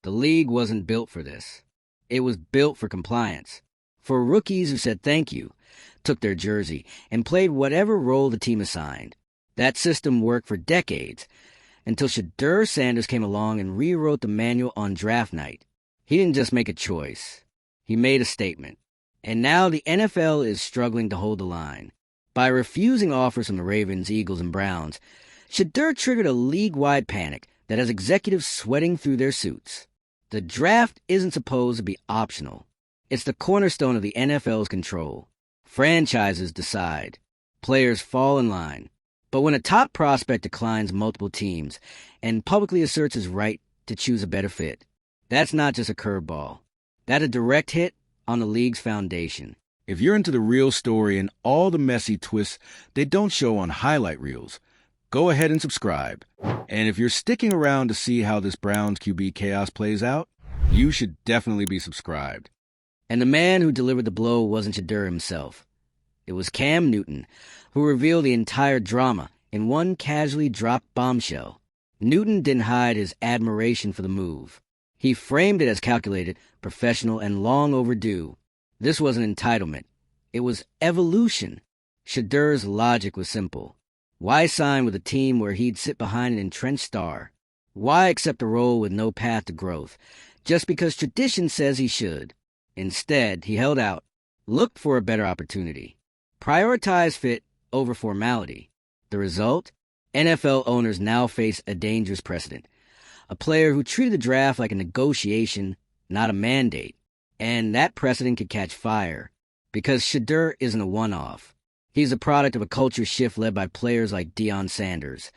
The league wasn't built for this. It was built for compliance. For rookies who said thank you, took their jersey, and played whatever role the team assigned. That system worked for decades, until Shedeur Sanders came along and rewrote the manual on draft night. He didn't just make a choice. He made a statement. And now the NFL is struggling to hold the line. By refusing offers from the Ravens, Eagles, and Browns, Shedeur triggered a league-wide panic that has executives sweating through their suits. The draft isn't supposed to be optional. It's the cornerstone of the NFL's control. Franchises decide. Players fall in line. But when a top prospect declines multiple teams and publicly asserts his right to choose a better fit, that's not just a curveball. That's a direct hit on the league's foundation. If you're into the real story and all the messy twists they don't show on highlight reels, go ahead and subscribe. And if you're sticking around to see how this Browns QB chaos plays out, you should definitely be subscribed. And the man who delivered the blow wasn't Shedeur himself. It was Cam Newton, who revealed the entire drama in one casually dropped bombshell. Newton didn't hide his admiration for the move. He framed it as calculated, professional, and long overdue. This wasn't entitlement. It was evolution. Shedeur's logic was simple. Why sign with a team where he'd sit behind an entrenched star? Why accept a role with no path to growth, just because tradition says he should? Instead, he held out, looked for a better opportunity, prioritized fit over formality. The result? NFL owners now face a dangerous precedent. A player who treated the draft like a negotiation, not a mandate. And that precedent could catch fire, because Shedeur isn't a one-off. He's a product of a culture shift led by players like Deion Sanders,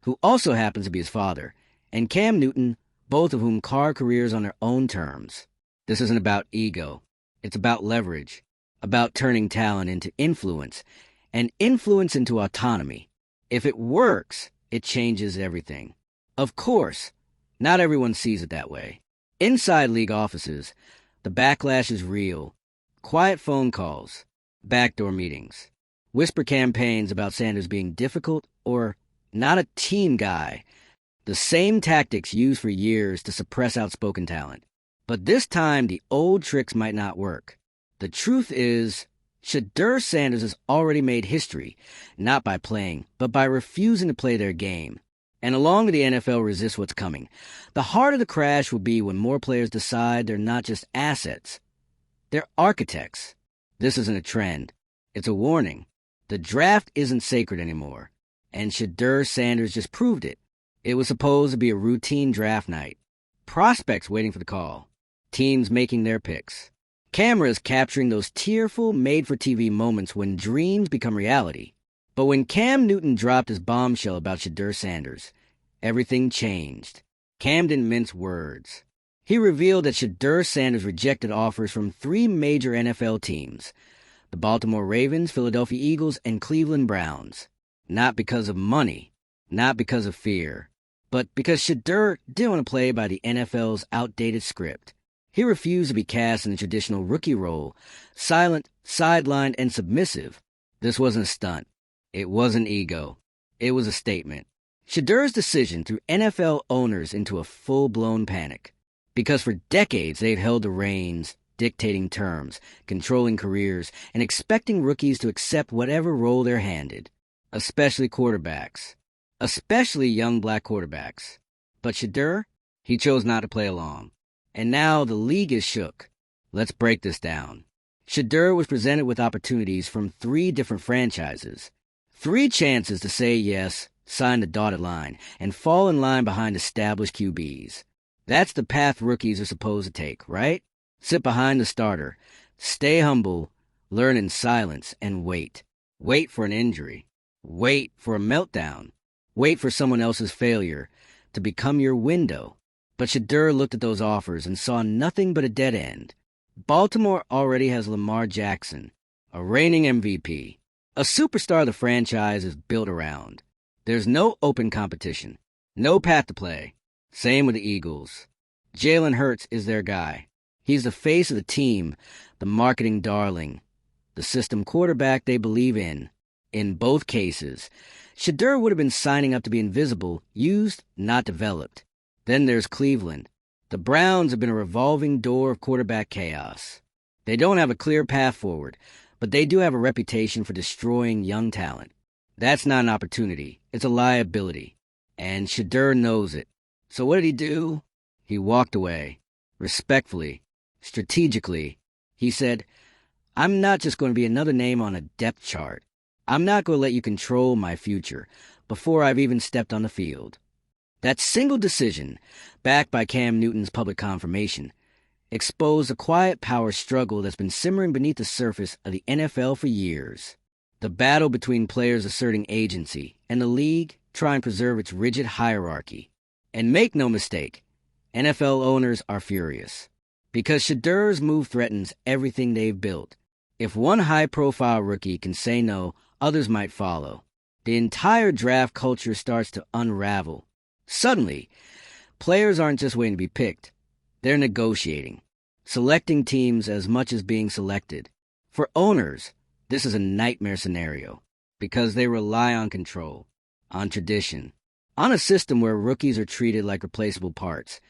who also happens to be his father, and Cam Newton, both of whom carved careers on their own terms. This isn't about ego. It's about leverage, about turning talent into influence, and influence into autonomy. If it works, it changes everything. Of course, not everyone sees it that way. Inside league offices, the backlash is real. Quiet phone calls, backdoor meetings, whisper campaigns about Sanders being difficult or not a team guy. The same tactics used for years to suppress outspoken talent. But this time, the old tricks might not work. The truth is, Shedeur Sanders has already made history, not by playing, but by refusing to play their game. And along with the NFL resists what's coming, the heart of the crash will be when more players decide they're not just assets. They're architects. This isn't a trend. It's a warning. The draft isn't sacred anymore. And Shedeur Sanders just proved it. It was supposed to be a routine draft night. Prospects waiting for the call. Teams making their picks. Cameras capturing those tearful, made-for-TV moments when dreams become reality. But when Cam Newton dropped his bombshell about Shedeur Sanders, everything changed. Cam didn't mince words. He revealed that Shedeur Sanders rejected offers from 3 major NFL teams, the Baltimore Ravens, Philadelphia Eagles, and Cleveland Browns. Not because of money, not because of fear, but because Shedeur didn't want to play by the NFL's outdated script. He refused to be cast in the traditional rookie role, silent, sidelined, and submissive. This wasn't a stunt. It wasn't ego. It was a statement. Shedeur's decision threw NFL owners into a full-blown panic. Because for decades they've held the reins, dictating terms, controlling careers, and expecting rookies to accept whatever role they're handed. Especially quarterbacks. Especially young black quarterbacks. But Shedeur, he chose not to play along. And now the league is shook. Let's break this down. Shedeur was presented with opportunities from 3 different franchises. 3 chances to say yes, sign the dotted line, and fall in line behind established QBs. That's the path rookies are supposed to take, right? Sit behind the starter, stay humble, learn in silence, and wait. Wait for an injury. Wait for a meltdown. Wait for someone else's failure to become your window. But Shedeur looked at those offers and saw nothing but a dead end. Baltimore already has Lamar Jackson, a reigning MVP, a superstar the franchise is built around. There's no open competition, no path to play. Same with the Eagles. Jalen Hurts is their guy. He's the face of the team, the marketing darling, the system quarterback they believe in. In both cases, Shedeur would have been signing up to be invisible, used, not developed. Then there's Cleveland, The Browns have been a revolving door of quarterback chaos. They don't have a clear path forward, but they do have a reputation for destroying young talent. That's not an opportunity. It's a liability. And Shadur knows it. So what did he do? He walked away. Respectfully. Strategically. He said, I'm not just going to be another name on a depth chart. I'm not going to let you control my future before I've even stepped on the field. That single decision, backed by Cam Newton's public confirmation, exposed a quiet power struggle that's been simmering beneath the surface of the NFL for years. The battle between players asserting agency and the league trying to preserve its rigid hierarchy. And make no mistake, NFL owners are furious. Because Shadur's move threatens everything they've built. If one high-profile rookie can say no, others might follow. The entire draft culture starts to unravel. Suddenly, players aren't just waiting to be picked. They're negotiating, selecting teams as much as being selected. For owners, this is a nightmare scenario because they rely on control, on tradition, on a system where rookies are treated like replaceable parts,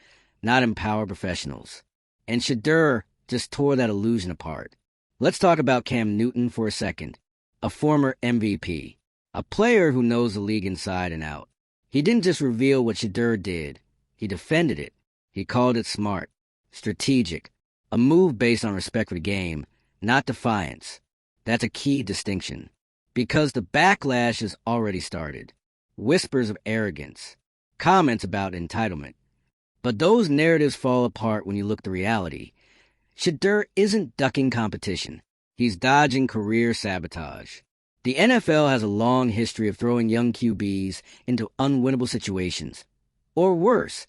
not empowered professionals. And Shadur just tore that illusion apart. Let's talk about Cam Newton for a second, a former MVP, a player who knows the league inside and out. He didn't just reveal what Shadur did. He defended it. He called it smart, strategic, a move based on respect for the game, not defiance. That's a key distinction. Because the backlash has already started. Whispers of arrogance, comments about entitlement. But those narratives fall apart when you look at the reality. Shadur isn't ducking competition. He's dodging career sabotage. The NFL has a long history of throwing young QBs into unwinnable situations. Or worse,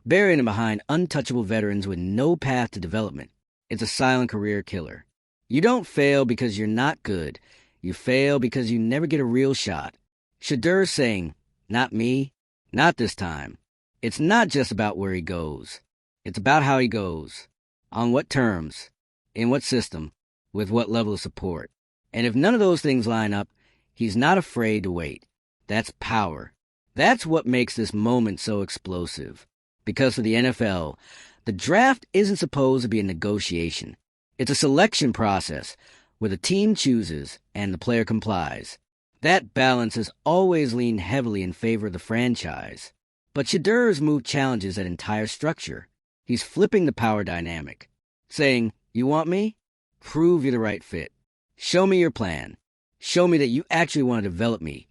burying them behind untouchable veterans with no path to development. It's a silent career killer. You don't fail because you're not good. You fail because you never get a real shot. Shadur's saying, not me, not this time. It's not just about where he goes. It's about how he goes. On what terms, in what system, with what level of support. And if none of those things line up, he's not afraid to wait. That's power. That's what makes this moment so explosive. Because for the NFL, the draft isn't supposed to be a negotiation. It's a selection process where the team chooses and the player complies. That balance has always leaned heavily in favor of the franchise. But Shadur's move challenges that entire structure. He's flipping the power dynamic, saying, you want me? Prove you're the right fit. Show me your plan. Show me that you actually want to develop me,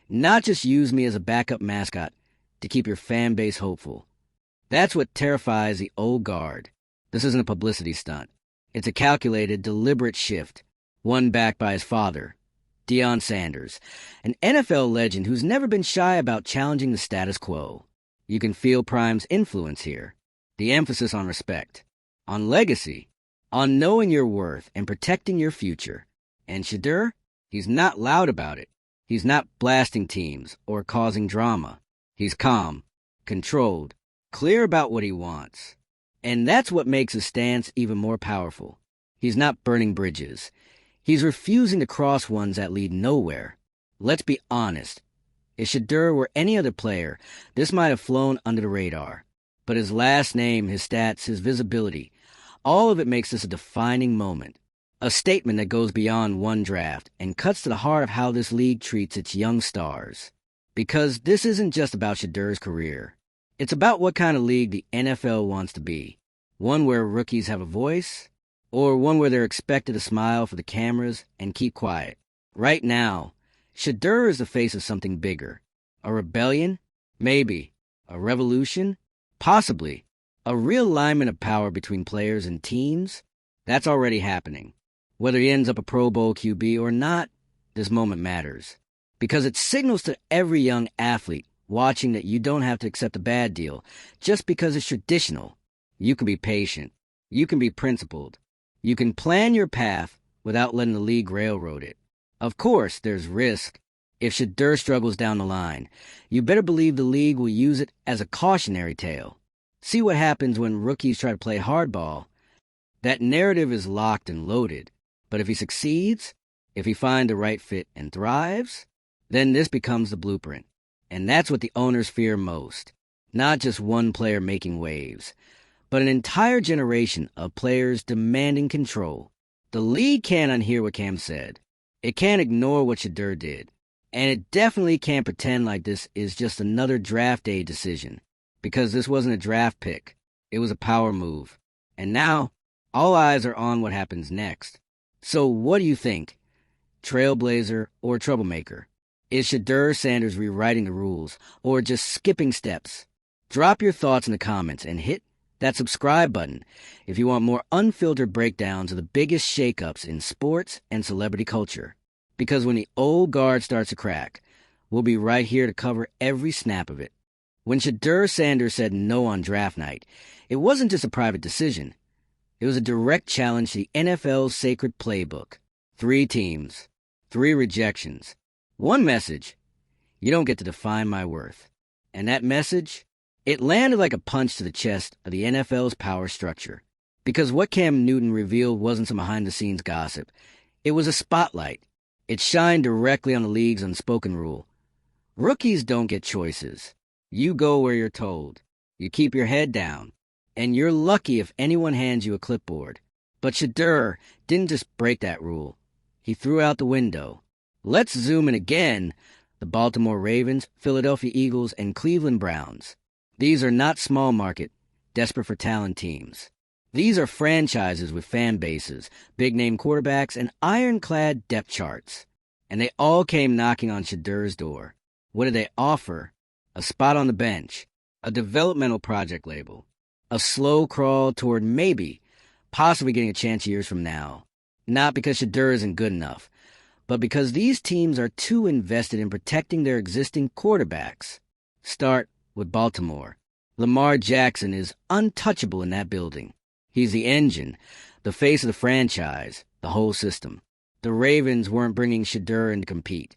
not just use me as a backup mascot to keep your fan base hopeful. That's what terrifies the old guard. This isn't a publicity stunt. It's a calculated, deliberate shift, one backed by his father, Deion Sanders, an NFL legend who's never been shy about challenging the status quo. You can feel Prime's influence here, the emphasis on respect, on legacy, on knowing your worth and protecting your future. And Shadur, he's not loud about it. He's not blasting teams or causing drama. He's calm, controlled, clear about what he wants. And that's what makes his stance even more powerful. He's not burning bridges. He's refusing to cross ones that lead nowhere. Let's be honest. If Shadur were any other player, this might have flown under the radar. But his last name, his stats, his visibility, all of it makes this a defining moment. A statement that goes beyond one draft and cuts to the heart of how this league treats its young stars. Because this isn't just about Shadur's career. It's about what kind of league the NFL wants to be. One where rookies have a voice, or one where they're expected to smile for the cameras and keep quiet. Right now, Shadur is the face of something bigger. A rebellion? Maybe. A revolution? Possibly. A realignment of power between players and teams? That's already happening. Whether he ends up a Pro Bowl QB or not, this moment matters. Because it signals to every young athlete watching that you don't have to accept a bad deal just because it's traditional. You can be patient. You can be principled. You can plan your path without letting the league railroad it. Of course, there's risk. If Shadur struggles down the line, you better believe the league will use it as a cautionary tale. See what happens when rookies try to play hardball. That narrative is locked and loaded. But if he succeeds, if he finds the right fit and thrives, then this becomes the blueprint. And that's what the owners fear most. Not just one player making waves, but an entire generation of players demanding control. The league can't unhear what Cam said. It can't ignore what Shadur did. And it definitely can't pretend like this is just another draft day decision, because this wasn't a draft pick. It was a power move. And now, all eyes are on what happens next. So what do you think? Trailblazer or troublemaker? Is Shadur Sanders rewriting the rules, or just skipping steps? Drop your thoughts in the comments and hit that subscribe button if you want more unfiltered breakdowns of the biggest shakeups in sports and celebrity culture. Because when the old guard starts to crack, we'll be right here to cover every snap of it. When Shadur Sanders said no on draft night, it wasn't just a private decision. It was a direct challenge to the NFL's sacred playbook. 3 teams, 3 rejections, 1 message: you don't get to define my worth. And that message? It landed like a punch to the chest of the NFL's power structure. Because what Cam Newton revealed wasn't some behind-the-scenes gossip. It was a spotlight. It shined directly on the league's unspoken rule. Rookies don't get choices. You go where you're told. You keep your head down. And you're lucky if anyone hands you a clipboard. But Shadur didn't just break that rule. He threw out the window. Let's zoom in again. The Baltimore Ravens, Philadelphia Eagles, and Cleveland Browns. These are not small market, desperate for talent teams. These are franchises with fan bases, big-name quarterbacks, and ironclad depth charts. And they all came knocking on Shadur's door. What did they offer? A spot on the bench, a developmental project label, a slow crawl toward maybe, possibly getting a chance years from now. Not because Shadur isn't good enough, but because these teams are too invested in protecting their existing quarterbacks. Start with Baltimore. Lamar Jackson is untouchable in that building. He's the engine, the face of the franchise, the whole system. The Ravens weren't bringing Shadur in to compete.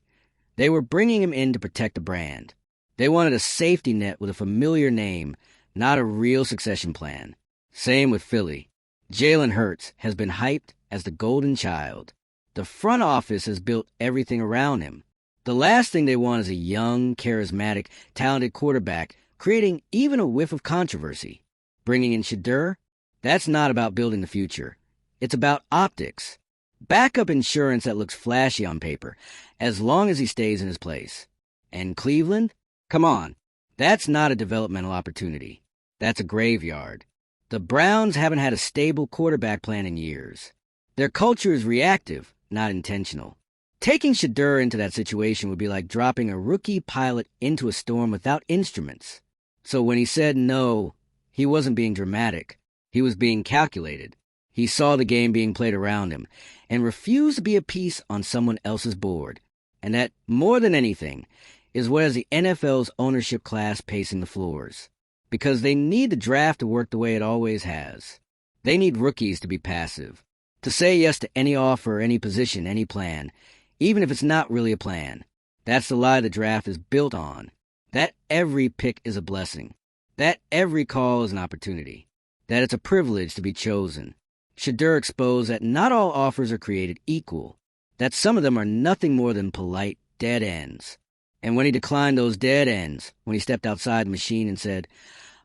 They were bringing him in to protect the brand. They wanted a safety net with a familiar name, not a real succession plan. Same with Philly. Jalen Hurts has been hyped as the golden child. The front office has built everything around him. The last thing they want is a young, charismatic, talented quarterback creating even a whiff of controversy. Bringing in Shadur? That's not about building the future. It's about optics. Backup insurance that looks flashy on paper, as long as he stays in his place. And Cleveland? Come on. That's not a developmental opportunity. That's a graveyard. The Browns haven't had a stable quarterback plan in years. Their culture is reactive, not intentional. Taking Shadur into that situation would be like dropping a rookie pilot into a storm without instruments. So when he said no, he wasn't being dramatic. He was being calculated. He saw the game being played around him and refused to be a piece on someone else's board. And that, more than anything, is what has the NFL's ownership class pacing the floors. Because they need the draft to work the way it always has. They need rookies to be passive. To say yes to any offer, any position, any plan, even if it's not really a plan. That's the lie the draft is built on. That every pick is a blessing. That every call is an opportunity. That it's a privilege to be chosen. Shadur exposed that not all offers are created equal. That some of them are nothing more than polite dead ends. And when he declined those dead ends, when he stepped outside the machine and said,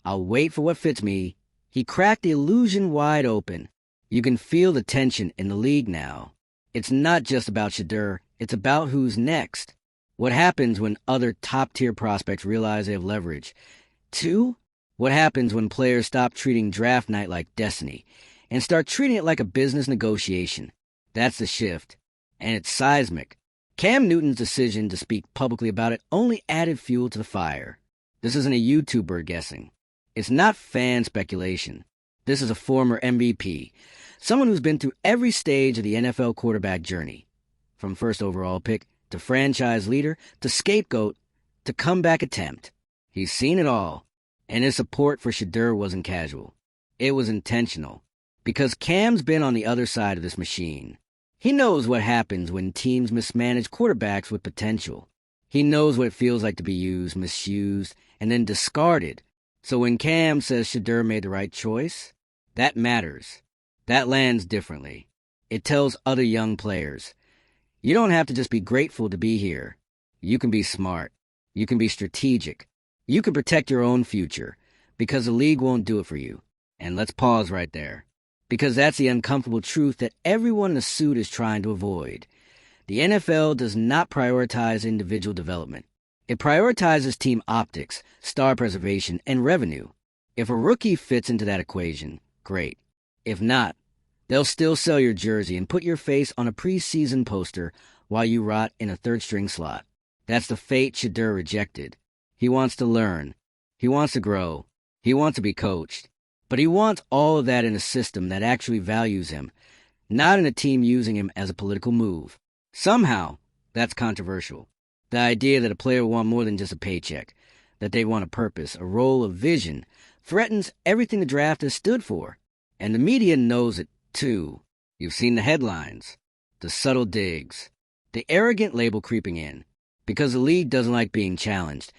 "I'll wait for what fits me," he cracked the illusion wide open. You can feel the tension in the league now. It's not just about Shadur, it's about who's next. What happens when other top-tier prospects realize they have leverage? 2, what happens when players stop treating draft night like destiny and start treating it like a business negotiation? That's the shift. And it's seismic. Cam Newton's decision to speak publicly about it only added fuel to the fire. This isn't a YouTuber guessing. It's not fan speculation. This is a former MVP, someone who's been through every stage of the NFL quarterback journey, from first overall pick to franchise leader to scapegoat to comeback attempt. He's seen it all, and his support for Shadur wasn't casual. It was intentional, because Cam's been on the other side of this machine. He knows what happens when teams mismanage quarterbacks with potential. He knows what it feels like to be used, misused, and then discarded. So when Cam says Shadur made the right choice, that matters. That lands differently. It tells other young players, you don't have to just be grateful to be here. You can be smart. You can be strategic. You can protect your own future, because the league won't do it for you. And let's pause right there, because that's the uncomfortable truth that everyone in the suit is trying to avoid. The NFL does not prioritize individual development. It prioritizes team optics, star preservation, and revenue. If a rookie fits into that equation, great. If not, they'll still sell your jersey and put your face on a preseason poster while you rot in a third-string slot. That's the fate Shedeur rejected. He wants to learn. He wants to grow. He wants to be coached. But he wants all of that in a system that actually values him, not in a team using him as a political move. Somehow, that's controversial. The idea that a player will want more than just a paycheck, that they want a purpose, a role, a vision, threatens everything the draft has stood for. And the media knows it, too. You've seen the headlines, the subtle digs, the arrogant label creeping in, because the league doesn't like being challenged,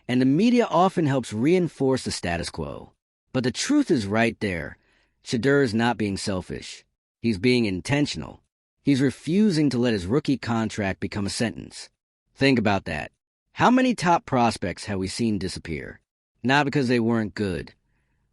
and the media often helps reinforce the status quo. But the truth is right there. Shedeur is not being selfish. He's being intentional. He's refusing to let his rookie contract become a sentence. Think about that. How many top prospects have we seen disappear? Not because they weren't good,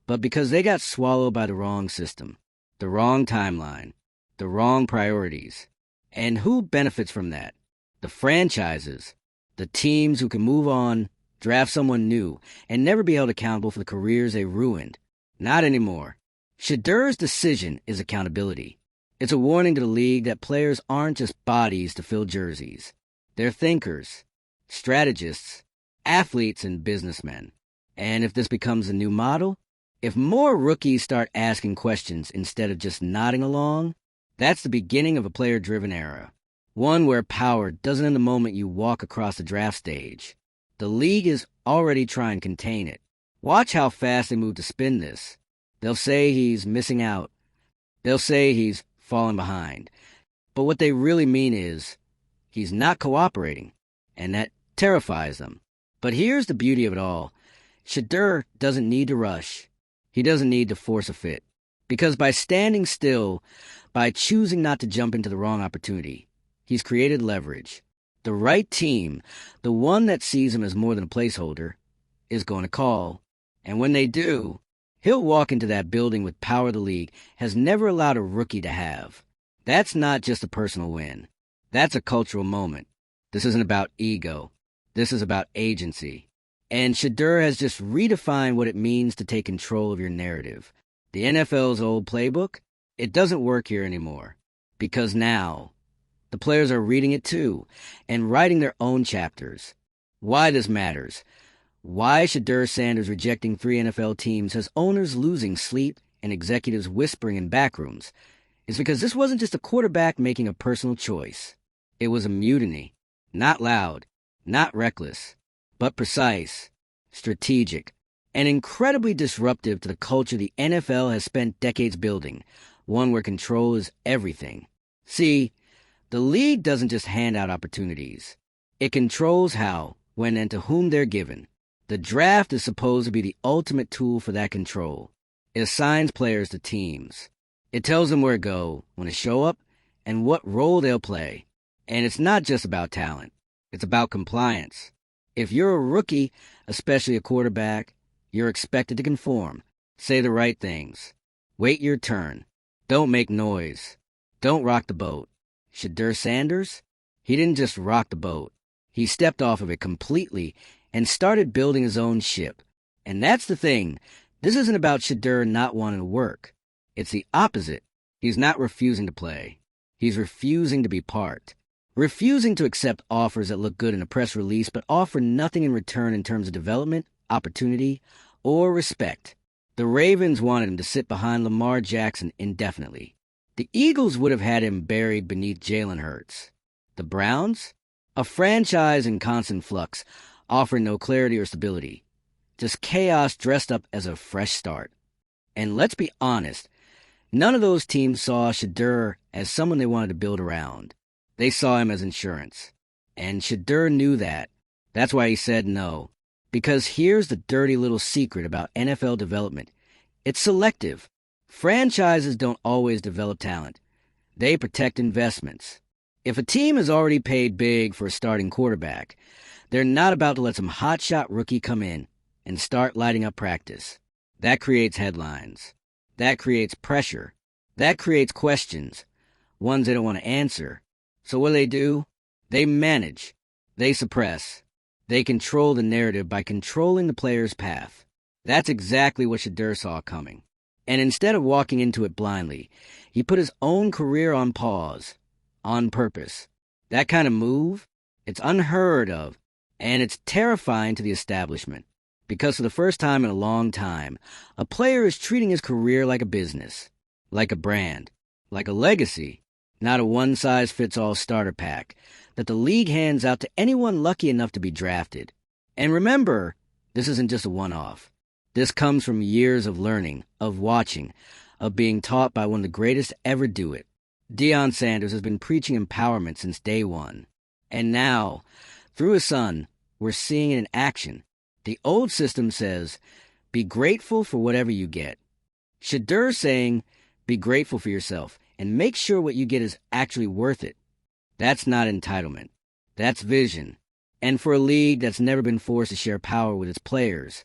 but because they got swallowed by the wrong system, the wrong timeline, the wrong priorities. And who benefits from that? The franchises, the teams who can move on, draft someone new, and never be held accountable for the careers they ruined. Not anymore. Shedeur's decision is accountability. It's a warning to the league that players aren't just bodies to fill jerseys. They're thinkers, strategists, athletes, and businessmen. And if this becomes a new model, if more rookies start asking questions instead of just nodding along, that's the beginning of a player-driven era. One where power doesn't end the moment you walk across the draft stage. The league is already trying to contain it. Watch how fast they move to spin this. They'll say he's missing out. They'll say he's falling behind. But what they really mean is he's not cooperating, and that terrifies them. But here's the beauty of it all. Shedeur doesn't need to rush. He doesn't need to force a fit. Because by standing still, by choosing not to jump into the wrong opportunity, he's created leverage. The right team, the one that sees him as more than a placeholder, is going to call. And when they do, he'll walk into that building with power the league has never allowed a rookie to have. That's not just a personal win. That's a cultural moment. This isn't about ego. This is about agency. And Shedeur has just redefined what it means to take control of your narrative. The NFL's old playbook, it doesn't work here anymore. Because now, the players are reading it too, and writing their own chapters. Why this matters. Why Shedeur Sanders rejecting 3 NFL teams has owners losing sleep and executives whispering in backrooms is because this wasn't just a quarterback making a personal choice. It was a mutiny. Not loud, not reckless, but precise, strategic, and incredibly disruptive to the culture the NFL has spent decades building, one where control is everything. See, the league doesn't just hand out opportunities. It controls how, when, and to whom they're given. The draft is supposed to be the ultimate tool for that control. It assigns players to teams. It tells them where to go, when to show up, and what role they'll play. And it's not just about talent. It's about compliance. If you're a rookie, especially a quarterback, you're expected to conform, say the right things, wait your turn, don't make noise, don't rock the boat. Shedeur Sanders? He didn't just rock the boat. He stepped off of it completely and started building his own ship. And that's the thing. This isn't about Shedeur not wanting to work. It's the opposite. He's not refusing to play. He's refusing to be part. Refusing to accept offers that look good in a press release but offer nothing in return in terms of development, opportunity, or respect. The Ravens wanted him to sit behind Lamar Jackson indefinitely. The Eagles would have had him buried beneath Jalen Hurts. The Browns? A franchise in constant flux, offering no clarity or stability. Just chaos dressed up as a fresh start. And let's be honest, none of those teams saw Shedeur as someone they wanted to build around. They saw him as insurance. And Shedeur knew that. That's why he said no. Because here's the dirty little secret about NFL development. It's selective. Franchises don't always develop talent. They protect investments. If a team has already paid big for a starting quarterback, they're not about to let some hotshot rookie come in and start lighting up practice. That creates headlines. That creates pressure. That creates questions, ones they don't want to answer. So what do? They manage. They suppress. They control the narrative by controlling the player's path. That's exactly what Shadur saw coming. And instead of walking into it blindly, he put his own career on pause, on purpose. That kind of move, it's unheard of, and it's terrifying to the establishment. Because for the first time in a long time, a player is treating his career like a business, like a brand, like a legacy, not a one-size-fits-all starter pack that the league hands out to anyone lucky enough to be drafted. And remember, this isn't just a one-off. This comes from years of learning, of watching, of being taught by one of the greatest to ever do it. Deion Sanders has been preaching empowerment since day one. And now, through his son, we're seeing it in action. The old system says, be grateful for whatever you get. Shadur's saying, be grateful for yourself and make sure what you get is actually worth it. That's not entitlement. That's vision. And for a league that's never been forced to share power with its players,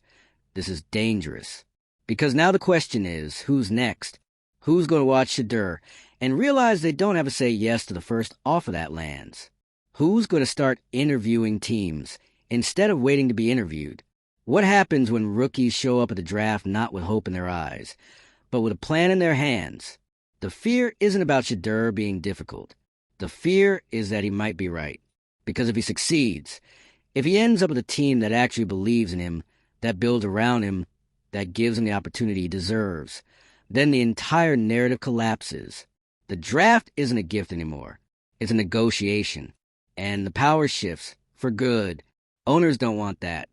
this is dangerous. Because now the question is, who's next? Who's going to watch Shadur and realize they don't have to say yes to the first offer that lands? Who's going to start interviewing teams instead of waiting to be interviewed? What happens when rookies show up at the draft not with hope in their eyes, but with a plan in their hands? The fear isn't about Shadur being difficult. The fear is that he might be right. Because if he succeeds, if he ends up with a team that actually believes in him, that builds around him, that gives him the opportunity he deserves, then the entire narrative collapses. The draft isn't a gift anymore. It's a negotiation. And the power shifts for good. Owners don't want that.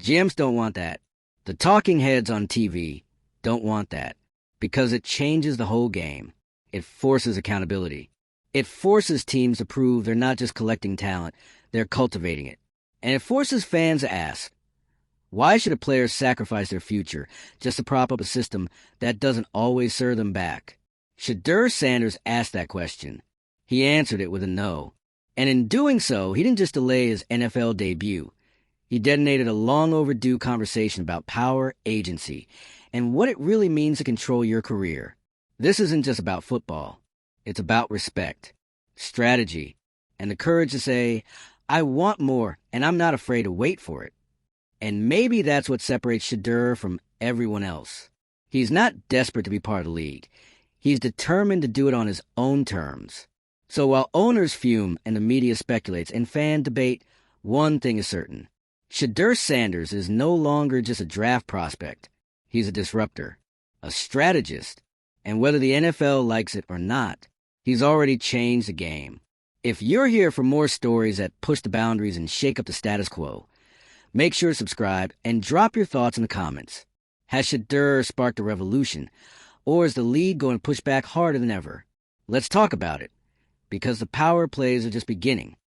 GMs don't want that. The talking heads on TV don't want that because it changes the whole game. It forces accountability. It forces teams to prove they're not just collecting talent, they're cultivating it. And it forces fans to ask, why should a player sacrifice their future just to prop up a system that doesn't always serve them back? Shadur Sanders asked that question. He answered it with a no. And in doing so, he didn't just delay his NFL debut. He detonated a long overdue conversation about power, agency, and what it really means to control your career. This isn't just about football. It's about respect, strategy, and the courage to say, I want more, and I'm not afraid to wait for it. And maybe that's what separates Shadur from everyone else. He's not desperate to be part of the league. He's determined to do it on his own terms. So while owners fume and the media speculates and fan debate, one thing is certain. Shadur Sanders is no longer just a draft prospect. He's a disruptor, a strategist, and whether the NFL likes it or not, he's already changed the game. If you're here for more stories that push the boundaries and shake up the status quo, make sure to subscribe and drop your thoughts in the comments. Has Shadur sparked a revolution, or is the league going to push back harder than ever? Let's talk about it, because the power plays are just beginning.